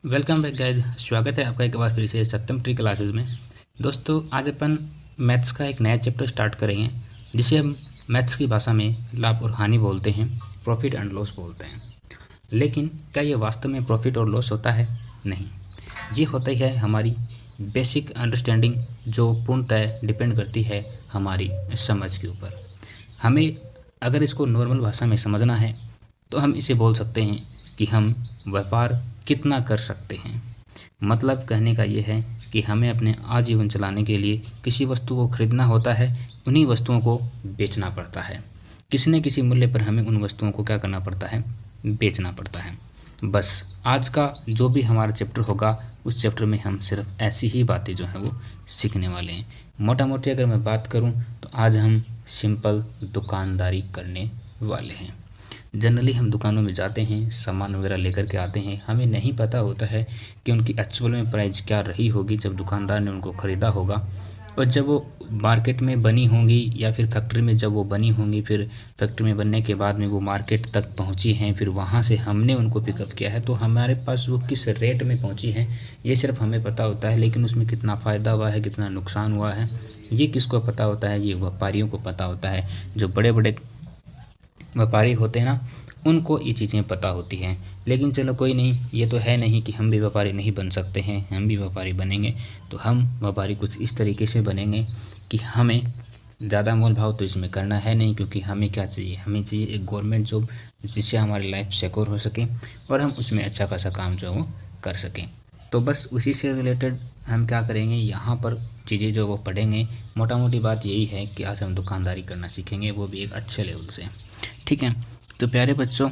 Welcome back guys. स्वागत है आपका एक बार फिर से सत्यम ट्री क्लासेस में। दोस्तों, आज अपन मैथ्स का एक नया चैप्टर स्टार्ट करेंगे जिसे हम मैथ्स की भाषा में लाभ और हानि बोलते हैं, प्रॉफिट एंड लॉस बोलते हैं। लेकिन क्या ये वास्तव में प्रॉफिट और लॉस होता है? नहीं, ये होता ही है हमारी बेसिक अंडरस्टैंडिंग जो पूर्णतः डिपेंड करती है हमारी समझ के ऊपर। हमें अगर इसको नॉर्मल भाषा में समझना है तो हम इसे बोल सकते हैं कि हम व्यापार कितना कर सकते हैं। मतलब कहने का ये है कि हमें अपने आजीवन चलाने के लिए किसी वस्तु को खरीदना होता है, उन्हीं वस्तुओं को बेचना पड़ता है। किसी न किसी मूल्य पर हमें उन वस्तुओं को क्या करना पड़ता है? बेचना पड़ता है। बस आज का जो भी हमारा चैप्टर होगा उस चैप्टर में हम सिर्फ ऐसी ही बातें जो हैं वो सीखने वाले हैं। मोटा मोटी अगर मैं बात करूं तो आज हम सिंपल दुकानदारी करने वाले हैं। जनरली हम दुकानों में जाते हैं, सामान वगैरह लेकर के आते हैं, हमें नहीं पता होता है कि उनकी एक्चुअल में प्राइस क्या रही होगी जब दुकानदार ने उनको ख़रीदा होगा, और जब वो मार्केट में बनी होंगी या फिर फैक्ट्री में जब वो बनी होंगी, फिर फैक्ट्री में बनने के बाद में वो मार्केट तक पहुंची हैं, फिर वहां से हमने उनको पिकअप किया है, तो हमारे पास वो किस रेट में पहुंची हैं ये सिर्फ हमें पता होता है। लेकिन उसमें कितना फ़ायदा हुआ है, कितना नुकसान हुआ है, ये किसको पता होता है? ये व्यापारियों को पता होता है। जो बड़े बड़े व्यापारी होते हैं ना, उनको ये चीज़ें पता होती हैं। लेकिन चलो कोई नहीं, ये तो है नहीं कि हम भी व्यापारी नहीं बन सकते हैं। हम भी व्यापारी बनेंगे तो हम व्यापारी कुछ इस तरीके से बनेंगे कि हमें ज़्यादा मोल भाव तो इसमें करना है नहीं, क्योंकि हमें क्या चाहिए? हमें चाहिए एक गवर्नमेंट जॉब जिससे हमारी लाइफ सिक्योर हो सके और हम उसमें अच्छा खासा काम जो वो कर सकें। तो बस उसी से रिलेटेड हम क्या करेंगे, यहाँ पर चीज़ें जो वो पढ़ेंगे। मोटा मोटी बात यही है कि आज हम दुकानदारी करना सीखेंगे, वो भी एक अच्छे लेवल से। ठीक है, तो प्यारे बच्चों,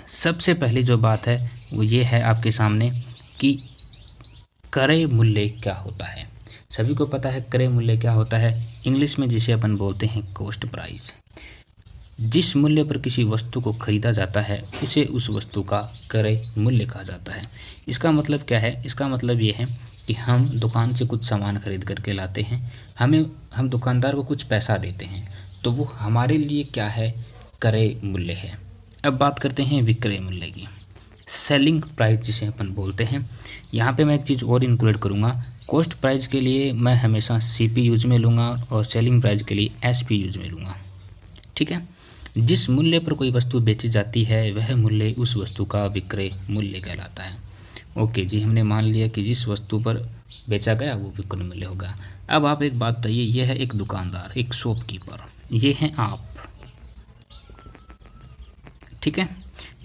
सबसे पहली जो बात है वो ये है आपके सामने कि क्रय मूल्य क्या होता है। सभी को पता है क्रय मूल्य क्या होता है, इंग्लिश में जिसे अपन बोलते हैं कॉस्ट प्राइस। जिस मूल्य पर किसी वस्तु को खरीदा जाता है उसे उस वस्तु का क्रय मूल्य कहा जाता है। इसका मतलब क्या है? इसका मतलब ये है कि हम दुकान से कुछ सामान खरीद करके लाते हैं, हम दुकानदार को कुछ पैसा देते हैं, तो वो हमारे लिए क्या है? क्रय मूल्य है। अब बात करते हैं विक्रय मूल्य की, सेलिंग प्राइस जिसे अपन बोलते हैं। यहाँ पे मैं एक चीज़ और इंक्लूड करूँगा, कॉस्ट प्राइस के लिए मैं हमेशा CP यूज में लूँगा और सेलिंग प्राइस के लिए SP यूज में लूँगा। ठीक है, जिस मूल्य पर कोई वस्तु बेची जाती है वह मूल्य उस वस्तु का विक्रय मूल्य कहलाता है। ओके जी, हमने मान लिया कि जिस वस्तु पर बेचा गया वो विक्रय मूल्य होगा। अब आप एक बात बताइए, यह है एक दुकानदार, एक शॉपकीपर, ये हैं आप। ठीक है,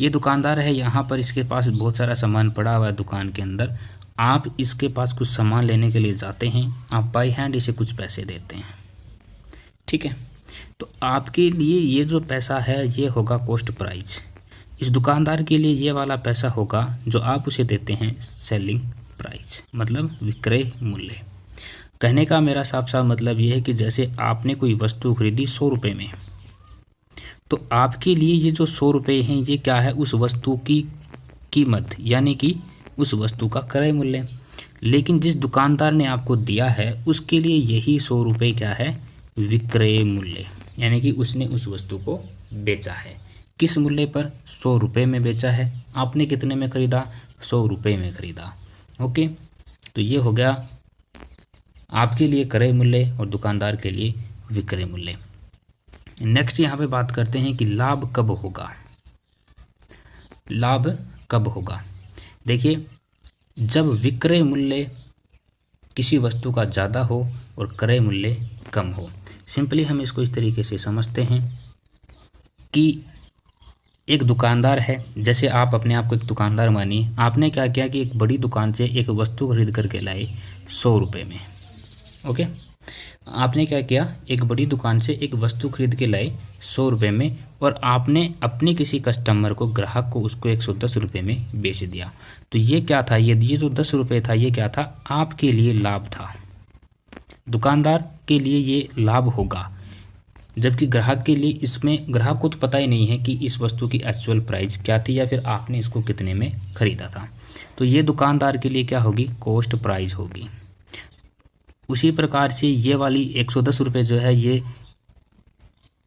ये दुकानदार है, यहाँ पर इसके पास बहुत सारा सामान पड़ा हुआ है दुकान के अंदर। आप इसके पास कुछ सामान लेने के लिए जाते हैं, आप बाई हैंड इसे कुछ पैसे देते हैं। ठीक है, तो आपके लिए ये जो पैसा है ये होगा कॉस्ट प्राइस। इस दुकानदार के लिए ये वाला पैसा होगा जो आप उसे देते हैं सेलिंग प्राइस, मतलब विक्रय मूल्य। कहने का मेरा साफ साफ मतलब ये है कि जैसे आपने कोई वस्तु खरीदी 100 रुपये में, तो आपके लिए ये जो 100 रुपये हैं ये क्या है? उस वस्तु की कीमत, यानी कि उस वस्तु का क्रय मूल्य। लेकिन जिस दुकानदार ने आपको दिया है उसके लिए यही 100 रुपये क्या है? विक्रय मूल्य, यानी कि उसने उस वस्तु को बेचा है। किस मूल्य पर? 100 रुपये में बेचा है। आपने कितने में ख़रीदा? 100 रुपये में ख़रीदा। ओके, तो ये हो गया आपके लिए क्रय मूल्य और दुकानदार के लिए विक्रय मूल्य। नेक्स्ट यहाँ पे बात करते हैं कि लाभ कब होगा। लाभ कब होगा? देखिए, जब विक्रय मूल्य किसी वस्तु का ज़्यादा हो और क्रय मूल्य कम हो। सिंपली हम इसको इस तरीके से समझते हैं कि एक दुकानदार है, जैसे आप अपने आप को एक दुकानदार मानिए। आपने क्या किया कि एक बड़ी दुकान से एक वस्तु खरीद करके लाए 100 रुपये में। ओके, आपने क्या किया? एक बड़ी दुकान से एक वस्तु खरीद के लाए 100 रुपये में, और आपने अपने किसी कस्टमर को, ग्राहक को, उसको 110 रुपये में बेच दिया। तो ये क्या था? ये जो 10 रुपये था ये क्या था? आपके लिए लाभ था। दुकानदार के लिए ये लाभ होगा, जबकि ग्राहक के लिए, इसमें ग्राहक को तो पता ही नहीं है कि इस वस्तु की एक्चुअल प्राइस क्या थी या फिर आपने इसको कितने में ख़रीदा था। तो ये दुकानदार के लिए क्या होगी? कॉस्ट प्राइस होगी। उसी प्रकार से ये वाली 110 रुपये जो है ये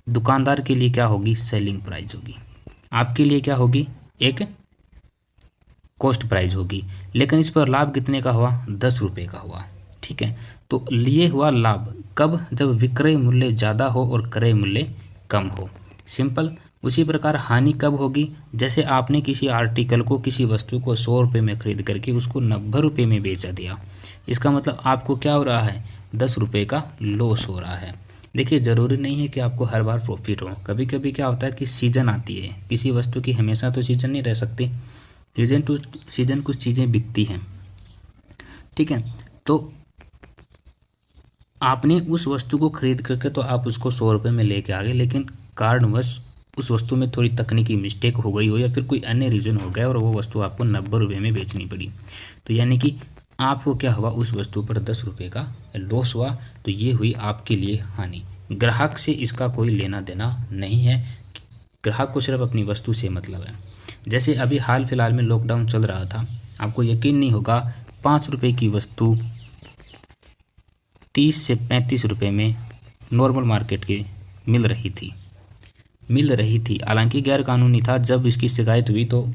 दुकानदार के लिए क्या होगी? सेलिंग प्राइस होगी। आपके लिए क्या होगी? एक कॉस्ट प्राइस होगी, लेकिन इस पर लाभ कितने का हुआ, 10 रुपये का हुआ। ठीक है, तो लिए हुआ लाभ कब, जब विक्रय मूल्य ज़्यादा हो और क्रय मूल्य कम हो, सिंपल। उसी प्रकार हानि कब होगी, जैसे आपने किसी आर्टिकल को, किसी वस्तु को 100 रुपये में खरीद करके उसको 90 रुपये में बेचा दिया, इसका मतलब आपको क्या हो रहा है, 10 रुपये का लॉस हो रहा है। देखिए, ज़रूरी नहीं है कि आपको हर बार प्रॉफिट हो, कभी कभी क्या होता है कि सीज़न आती है किसी वस्तु की, हमेशा तो सीज़न नहीं रह सकती, सीजन टू सीजन कुछ चीज़ें बिकती हैं। ठीक है, तो आपने उस वस्तु को खरीद करके तो आप उसको 100 रुपये में लेके आ गए, लेकिन कारणवश उस वस्तु में थोड़ी तकनीकी मिस्टेक हो गई हो या फिर कोई अन्य रीज़न हो गया और वो वस्तु आपको 90 रुपये में बेचनी पड़ी, तो यानी कि आपको क्या हुआ, उस वस्तु पर 10 रुपये का लॉस हुआ। तो ये हुई आपके लिए हानि। ग्राहक से इसका कोई लेना देना नहीं है, ग्राहक को सिर्फ अपनी वस्तु से मतलब है। जैसे अभी हाल फिलहाल में लॉकडाउन चल रहा था, आपको यकीन नहीं होगा 5 रुपये की वस्तु 30 से 35 रुपये में नॉर्मल मार्केट की मिल रही थी। हालांकि गैर कानूनी था, जब इसकी शिकायत हुई तो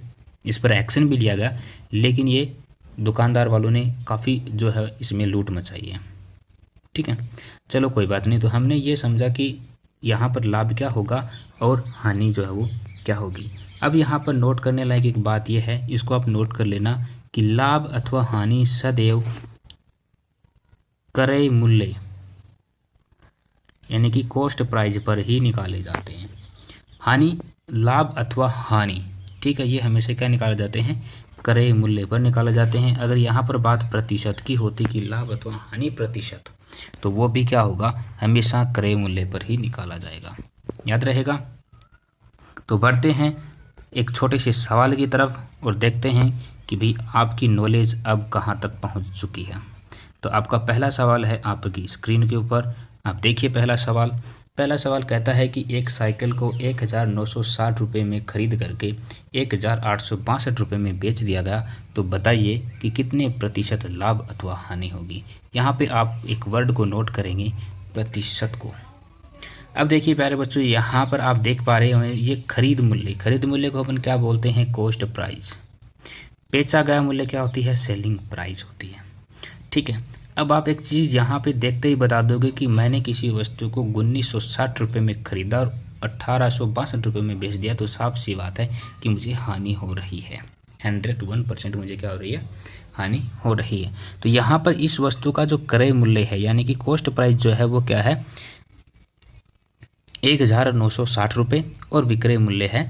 इस पर एक्शन भी लिया गया, लेकिन ये दुकानदार वालों ने काफ़ी जो है इसमें लूट मचाई है। ठीक है, चलो कोई बात नहीं। तो हमने ये समझा कि यहाँ पर लाभ क्या होगा और हानि जो है वो क्या होगी। अब यहाँ पर नोट करने लायक एक बात यह है, इसको आप नोट कर लेना कि लाभ अथवा हानि सदैव क्रय मूल्य यानी कि कॉस्ट प्राइस पर ही निकाले जाते हैं। हानि, लाभ अथवा हानि, ठीक है, ये हमेशा क्या निकाले जाते हैं, क्रय मूल्य पर निकाले जाते हैं। अगर यहाँ पर बात प्रतिशत की होती कि लाभ अथवा हानि प्रतिशत, तो वो भी क्या होगा, हमेशा क्रय मूल्य पर ही निकाला जाएगा, याद रहेगा। तो बढ़ते हैं एक छोटे से सवाल की तरफ और देखते हैं कि भाई आपकी नॉलेज अब कहाँ तक पहुँच चुकी है। तो आपका पहला सवाल है आपकी स्क्रीन के ऊपर, आप देखिए पहला सवाल कहता है कि एक साइकिल को 1960 रुपये में खरीद करके 1862 रुपये में बेच दिया गया, तो बताइए कि कितने प्रतिशत लाभ अथवा हानि होगी। यहाँ पे आप एक वर्ड को नोट करेंगे, प्रतिशत को। अब देखिए प्यारे बच्चों, यहाँ पर आप देख पा रहे हैं ये खरीद मूल्य को अपन क्या बोलते हैं, कॉस्ट प्राइस। बेचा गया मूल्य क्या होती है, सेलिंग प्राइस होती है। ठीक है, अब आप एक चीज़ यहाँ पे देखते ही बता दोगे कि मैंने किसी वस्तु को 1960 रुपये में खरीदा और 1862 रुपये में बेच दिया, तो साफ सी बात है कि मुझे हानि हो रही है। 101% मुझे क्या हो रही है, हानि हो रही है। तो यहाँ पर इस वस्तु का जो क्रय मूल्य है यानी कि कॉस्ट प्राइस जो है वो क्या है, 1960 रुपये और विक्रय मूल्य है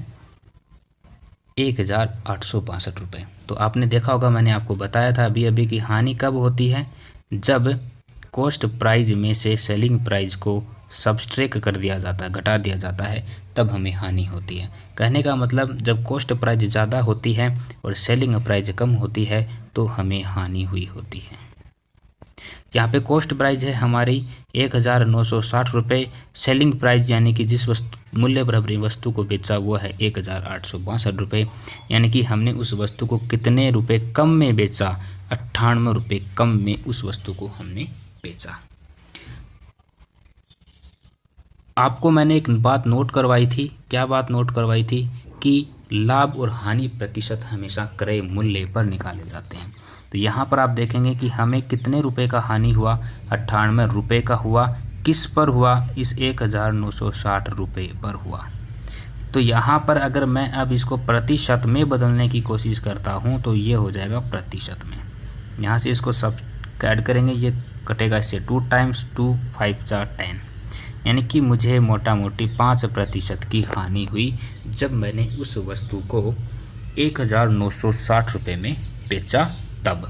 1862 रुपये। तो आपने देखा होगा, मैंने आपको बताया था अभी कि हानि कब होती है, जब कॉस्ट प्राइस में से सेलिंग प्राइस को सब्सट्रैक्ट कर दिया जाता है, घटा दिया जाता है, तब हमें हानि होती है। कहने का मतलब जब कॉस्ट प्राइस ज़्यादा होती है और सेलिंग प्राइस कम होती है तो हमें हानि हुई होती है। यहाँ पे कॉस्ट प्राइस है हमारी 1960 रुपये, सेलिंग प्राइस यानी कि जिस वस्तु मूल्य पर अपनी वस्तु को बेचा वो है 1862 रुपये, यानी कि हमने उस वस्तु को कितने रुपए कम में बेचा, 98 रुपये कम में उस वस्तु को हमने बेचा। आपको मैंने एक बात नोट करवाई थी, क्या बात नोट करवाई थी कि लाभ और हानि प्रतिशत हमेशा क्रय मूल्य पर निकाले जाते हैं। तो यहाँ पर आप देखेंगे कि हमें कितने रुपए का हानि हुआ, 98 रुपये का हुआ। किस पर हुआ, इस 1960 रुपये पर हुआ। तो यहाँ पर अगर मैं अब इसको प्रतिशत में बदलने की कोशिश करता हूँ तो ये हो जाएगा प्रतिशत में। यहाँ से इसको सब ऐड करेंगे, ये कटेगा इससे 2 टाइम्स 2 5 4 10, यानी कि मुझे मोटा मोटी 5% की हानि हुई जब मैंने उस वस्तु को 1960 रुपये में बेचा तब।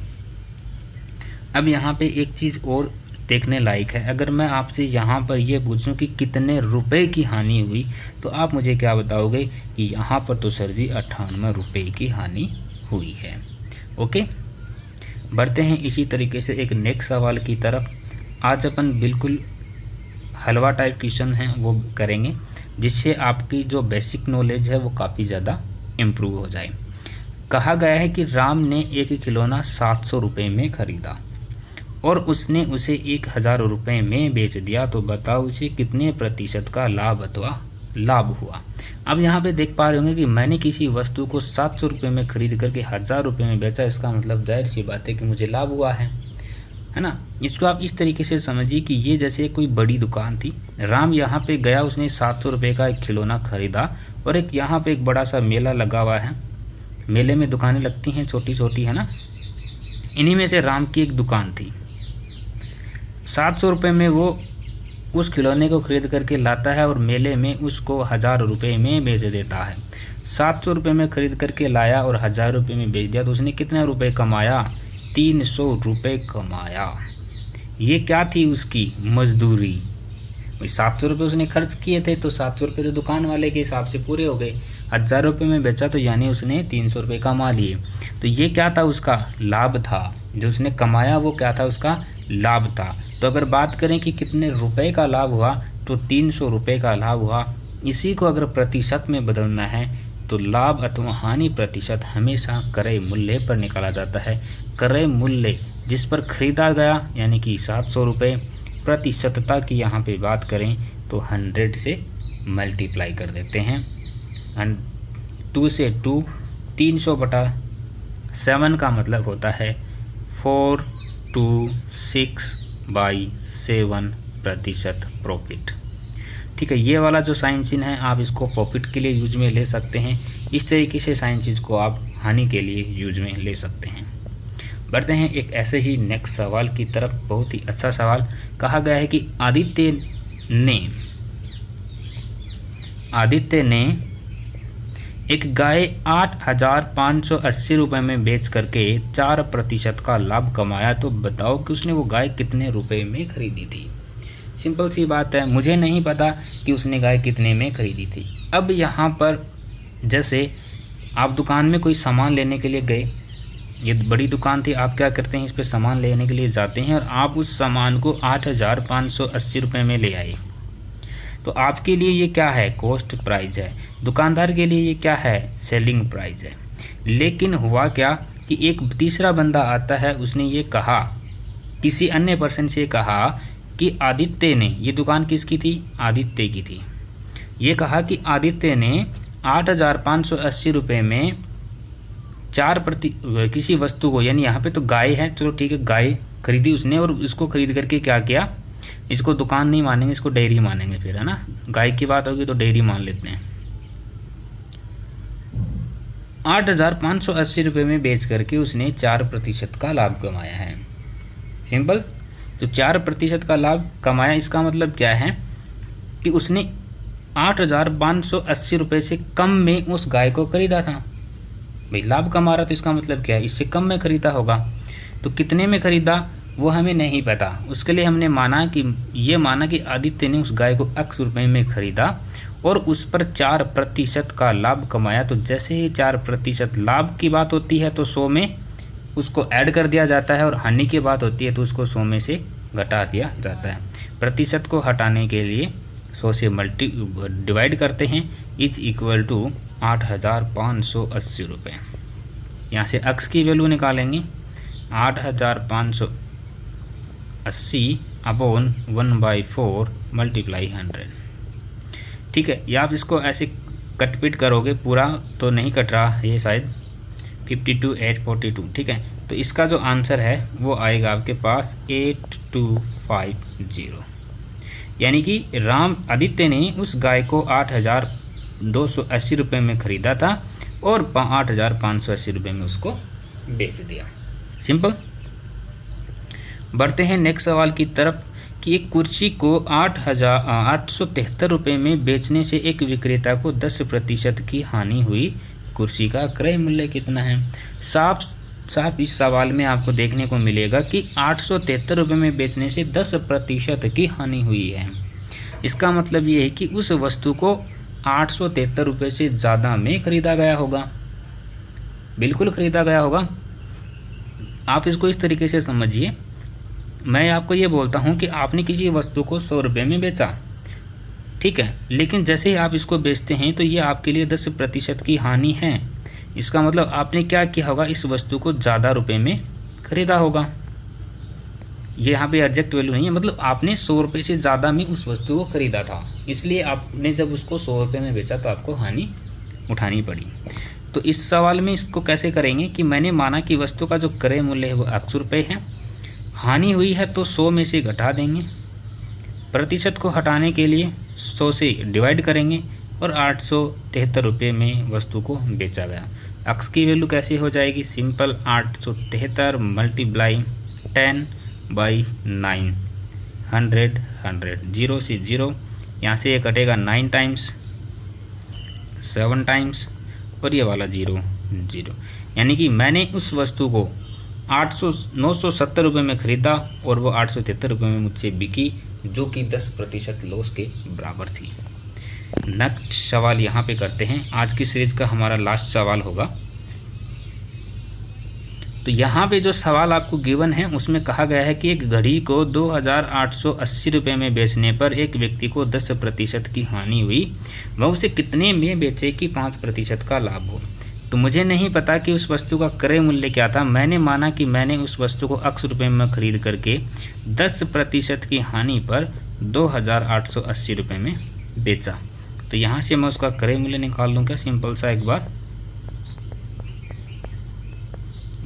अब यहाँ पे एक चीज़ और देखने लायक है, अगर मैं आपसे यहाँ पर ये पूछूं कि कितने रुपए की हानि हुई, तो आप मुझे क्या बताओगे कि यहाँ पर तो सर जी 98 रुपये की हानि हुई है। ओके, बढ़ते हैं इसी तरीके से एक नेक्स्ट सवाल की तरफ। आज अपन बिल्कुल हलवा टाइप क्वेश्चन हैं वो करेंगे, जिससे आपकी जो बेसिक नॉलेज है वो काफ़ी ज़्यादा इम्प्रूव हो जाए। कहा गया है कि राम ने एक खिलौना 700 रुपये में ख़रीदा और उसने उसे 1000 रुपये में बेच दिया, तो बताओ उसे कितने प्रतिशत का लाभ अथवा लाभ हुआ। अब यहाँ पे देख पा रहे होंगे कि मैंने किसी वस्तु को 700 रुपये में खरीद करके 1000 रुपये में बेचा, इसका मतलब जाहिर सी बात है कि मुझे लाभ हुआ है ना। इसको आप इस तरीके से समझिए कि ये जैसे कोई बड़ी दुकान थी, राम यहाँ पे गया, उसने 700 रुपये का एक खिलौना खरीदा, और एक यहाँ पे एक बड़ा सा मेला लगा हुआ है, मेले में दुकानें लगती हैं छोटी छोटी, है ना। इन्हीं में से राम की एक दुकान थी, 700 रुपये में वो उस खिलौने को खरीद करके लाता है और मेले में उसको 1000 रुपये में बेच देता है। 700 रुपये में खरीद करके लाया और 1000 रुपये में बेच दिया, तो उसने कितने रुपए कमाया? 300 रुपये कमाया। ये क्या थी? उसकी मजदूरी। भाई 700 रुपये उसने खर्च किए थे, तो 700 रुपये तो दुकान वाले के हिसाब से पूरे हो गए। 1000 रुपये में बेचा तो यानी उसने 300 रुपये कमा लिए। तो ये क्या था? उसका लाभ था। जो उसने कमाया वो क्या था? उसका लाभ था। तो अगर बात करें कि कितने रुपए का लाभ हुआ, तो 300 रुपये का लाभ हुआ। इसी को अगर प्रतिशत में बदलना है तो लाभ अथवा हानि प्रतिशत हमेशा क्रय मूल्य पर निकाला जाता है। क्रय मूल्य जिस पर खरीदा गया यानी कि 700 रुपये, प्रतिशतता की यहाँ पे बात करें तो 100 से मल्टीप्लाई कर देते हैं। 2 से 2, 300/7 का मतलब होता है 426/7% प्रॉफिट। ठीक है, ये वाला जो साइन चिन्ह है आप इसको प्रॉफिट के लिए यूज में ले सकते हैं। इस तरीके से साइन चीज़ को आप हानि के लिए यूज में ले सकते हैं। बढ़ते हैं एक ऐसे ही नेक्स्ट सवाल की तरफ। बहुत ही अच्छा सवाल। कहा गया है कि आदित्य ने एक गाय 8,580 रुपये में बेच करके 4% का लाभ कमाया। तो बताओ कि उसने वो गाय कितने रुपए में खरीदी थी। सिंपल सी बात है, मुझे नहीं पता कि उसने गाय कितने में खरीदी थी। अब यहाँ पर जैसे आप दुकान में कोई सामान लेने के लिए गए, ये बड़ी दुकान थी, आप क्या करते हैं, इस पर सामान लेने के लिए जाते हैं और आप उस सामान को 8,580 रुपये में ले आए। तो आपके लिए ये क्या है? कॉस्ट प्राइस है। दुकानदार के लिए ये क्या है? सेलिंग प्राइस है। लेकिन हुआ क्या कि एक तीसरा बंदा आता है, उसने ये कहा, किसी अन्य पर्सन से कहा कि आदित्य ने, ये दुकान किसकी थी? आदित्य की थी। ये कहा कि आदित्य ने 8,580 रुपये में किसी वस्तु को, यानी यहाँ पे तो गाय है, चलो ठीक है, गाय खरीदी उसने और इसको खरीद करके क्या किया, इसको दुकान नहीं मानेंगे, इसको डेयरी मानेंगे फिर, है ना। गाय की बात होगी तो डेयरी मान लेते हैं। 8,580 रुपये में बेच करके उसने 4% का लाभ कमाया है। सिंपल। तो 4% का लाभ कमाया, इसका मतलब क्या है कि उसने 8,580 रुपये से कम में उस गाय को खरीदा था। भाई लाभ कमा रहा, तो इसका मतलब क्या है? इससे कम में खरीदा होगा। तो कितने में खरीदा वो हमें नहीं पता। उसके लिए हमने माना कि आदित्य ने उस गाय को X रुपये में खरीदा और उस पर 4% का लाभ कमाया। तो जैसे ही 4% लाभ की बात होती है तो 100 में उसको ऐड कर दिया जाता है, और हानि की बात होती है तो उसको 100 में से घटा दिया जाता है। प्रतिशत को हटाने के लिए 100 से डिवाइड करते हैं, इज इक्वल टू 8,580 रुपये। यहाँ से X की वैल्यू निकालेंगे, 8,580 अपॉन 1/4 मल्टीप्लाई 100। ठीक है, या आप इसको ऐसे कट पिट करोगे, पूरा तो नहीं कट रहा ये शायद, 52,842। ठीक है, तो इसका जो आंसर है वो आएगा आपके पास 8250। यानी कि आदित्य ने उस गाय को 8,280 रुपये में खरीदा था और 8,580 रुपये में उसको बेच दिया। सिंपल। बढ़ते हैं नेक्स्ट सवाल की तरफ कि एक कुर्सी को 8,873 रुपये में बेचने से एक विक्रेता को 10% की हानि हुई। कुर्सी का क्रय मूल्य कितना है? साफ इस सवाल में आपको देखने को मिलेगा कि 873 रुपये में बेचने से 10% की हानि हुई है। इसका मतलब ये है कि उस वस्तु को 873 रुपये से ज़्यादा में खरीदा गया होगा। बिल्कुल खरीदा गया होगा। आप इसको इस तरीके से समझिए, मैं आपको ये बोलता हूँ कि आपने किसी वस्तु को 100 रुपये में बेचा, ठीक है, लेकिन जैसे ही आप इसको बेचते हैं तो ये आपके लिए 10% की हानि है। इसका मतलब आपने क्या किया होगा, इस वस्तु को ज़्यादा रुपये में खरीदा होगा। ये यहाँ पे एग्जैक्ट वैल्यू नहीं है, मतलब आपने 100 रुपये से ज़्यादा में उस वस्तु को खरीदा था। इसलिए आपने जब उसको 100 रुपये में बेचा तो आपको हानि उठानी पड़ी। तो इस सवाल में इसको कैसे करेंगे कि मैंने माना कि वस्तु का जो क्रय मूल्य है वो 800 रुपये है, हानि हुई है तो 100 में से घटा देंगे, प्रतिशत को हटाने के लिए 100 से डिवाइड करेंगे और 873 रुपये में वस्तु को बेचा गया। अक्स की वैल्यू कैसे हो जाएगी, सिंपल 873 मल्टीप्लाई 10/9, 100 जीरो से जीरो, यहाँ से ये कटेगा 9 टाइम्स 7 टाइम्स और ये वाला 0 0, यानी कि मैंने उस वस्तु को 970 रुपये में ख़रीदा और वो 873 रुपये में मुझसे बिकी, जो कि 10% लॉस के बराबर थी। नेक्स्ट सवाल यहाँ पे करते हैं, आज की सीरीज का हमारा लास्ट सवाल होगा। तो यहाँ पे जो सवाल आपको गिवन है उसमें कहा गया है कि एक घड़ी को 2880 रुपये में बेचने पर एक व्यक्ति को 10% की हानि हुई, वह उसे कितने में बेचे कि 5% का लाभ हो। तो मुझे नहीं पता कि उस वस्तु का क्रय मूल्य क्या था, मैंने माना कि मैंने उस वस्तु को X रुपये में खरीद करके 10% की हानि पर 2880 रुपये में बेचा। तो यहाँ से मैं उसका क्रय मूल्य निकाल लूँ क्या, सिंपल सा एक बार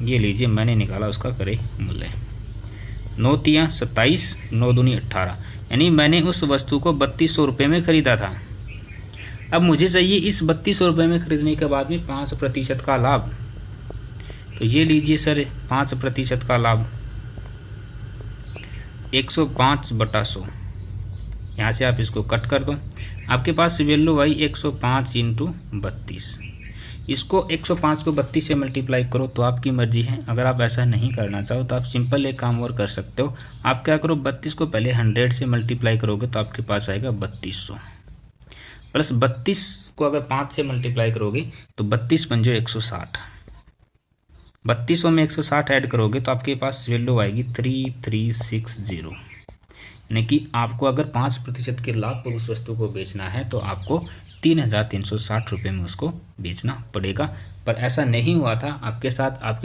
ये लीजिए, मैंने निकाला उसका क्रय मूल्य 9 तियाँ 27, 9 दूनी 18, यानी मैंने उस वस्तु को 3200 रुपये में ख़रीदा था। अब मुझे चाहिए इस 3200 रुपये में ख़रीदने के बाद में 5% का लाभ। तो ये लीजिए सर 5% का लाभ 105/100, यहाँ से आप इसको कट कर दो, आपके पास वैल्यू आई 105 × 32। इसको 105 को 32 से मल्टीप्लाई करो तो आपकी मर्जी है। अगर आप ऐसा नहीं करना चाहो तो आप सिंपल एक काम और कर सकते हो, आप क्या करो 32 को पहले 100 से मल्टीप्लाई करोगे तो आपके पास आएगा 3200, प्लस 32 को अगर 5 से मल्टीप्लाई करोगे तो 32 बन जाए 160, 3200 में 160 ऐड करोगे तो आपके पास वैल्यू आएगी 3360, यानी कि आपको अगर 5% के लाभ पर उस वस्तु को बेचना है तो आपको 3360 रुपये में उसको बेचना पड़ेगा। पर ऐसा नहीं हुआ था आपके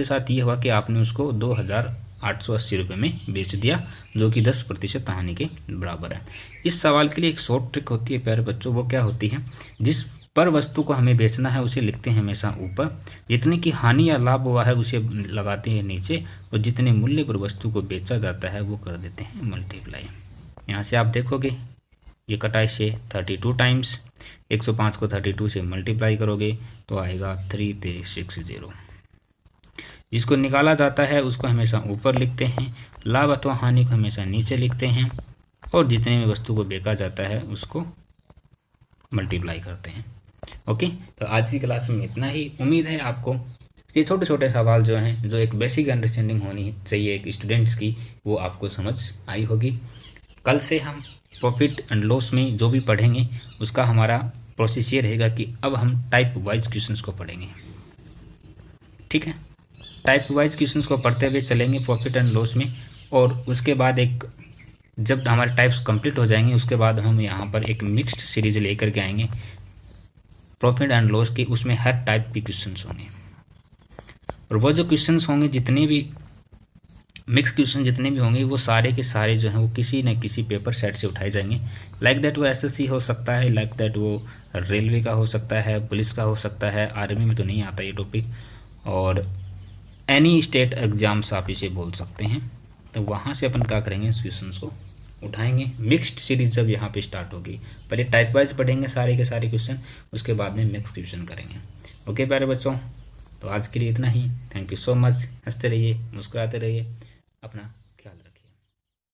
साथ ये हुआ कि आपने उसको 2880 रुपये में बेच दिया, जो कि 10% हानि के बराबर है। इस सवाल के लिए एक शॉर्ट ट्रिक होती है प्यारे बच्चों, वो क्या होती है, जिस पर वस्तु को हमें बेचना है उसे लिखते हैं हमेशा ऊपर, जितने की हानि या लाभ हुआ है उसे लगाते हैं नीचे, और जितने मूल्य पर वस्तु को बेचा जाता है वो कर देते हैं मल्टीप्लाई। यहाँ से आप देखोगे ये कटाई से 32 टाइम्स 105 को 32 से मल्टीप्लाई करोगे तो आएगा 3360। जिसको निकाला जाता है उसको हमेशा ऊपर लिखते हैं, लाभ अथवा हानि को हमेशा नीचे लिखते हैं, और जितने में वस्तु को बेचा जाता है उसको मल्टीप्लाई करते हैं। ओके, तो आज की क्लास में इतना ही। उम्मीद है आपको ये छोटे छोटे सवाल जो हैं, जो एक बेसिक अंडरस्टैंडिंग होनी चाहिए एक स्टूडेंट्स की, वो आपको समझ आई होगी। कल से हम प्रॉफिट एंड लॉस में जो भी पढ़ेंगे उसका हमारा प्रोसेस ये रहेगा कि अब हम टाइप वाइज क्वेश्चंस को पढ़ेंगे। ठीक है, टाइप वाइज क्वेश्चंस को पढ़ते हुए चलेंगे प्रॉफिट एंड लॉस में, और उसके बाद जब हमारे टाइप्स कंप्लीट हो जाएंगे उसके बाद हम यहाँ पर एक मिक्स्ड सीरीज लेकर के आएंगे प्रॉफिट एंड लॉस की। उसमें हर टाइप के क्वेश्चंस होंगे, और वो जो क्वेश्चंस होंगे, जितने भी मिक्स क्वेश्चन जितने भी होंगे, वो सारे के सारे जो हैं वो किसी न किसी पेपर सेट से उठाए जाएंगे। लाइक दैट वो एसएससी हो सकता है, लाइक दैट वो रेलवे का हो सकता है, पुलिस का हो सकता है, आर्मी में तो नहीं आता ये टॉपिक, और एनी स्टेट एग्जाम्स आप इसे बोल सकते हैं। तो वहाँ से अपन क्या करेंगे, इस क्वेश्चन को उठाएंगे। मिक्स्ड सीरीज जब यहाँ पे स्टार्ट होगी, पहले टाइप वाइज पढ़ेंगे सारे के सारे क्वेश्चन, उसके बाद में मिक्स क्वेश्चन करेंगे। ओके प्यारे बच्चों, तो आज के लिए इतना ही। Thank you so much. हंसते रहिए, मुस्कुराते रहिए, अपना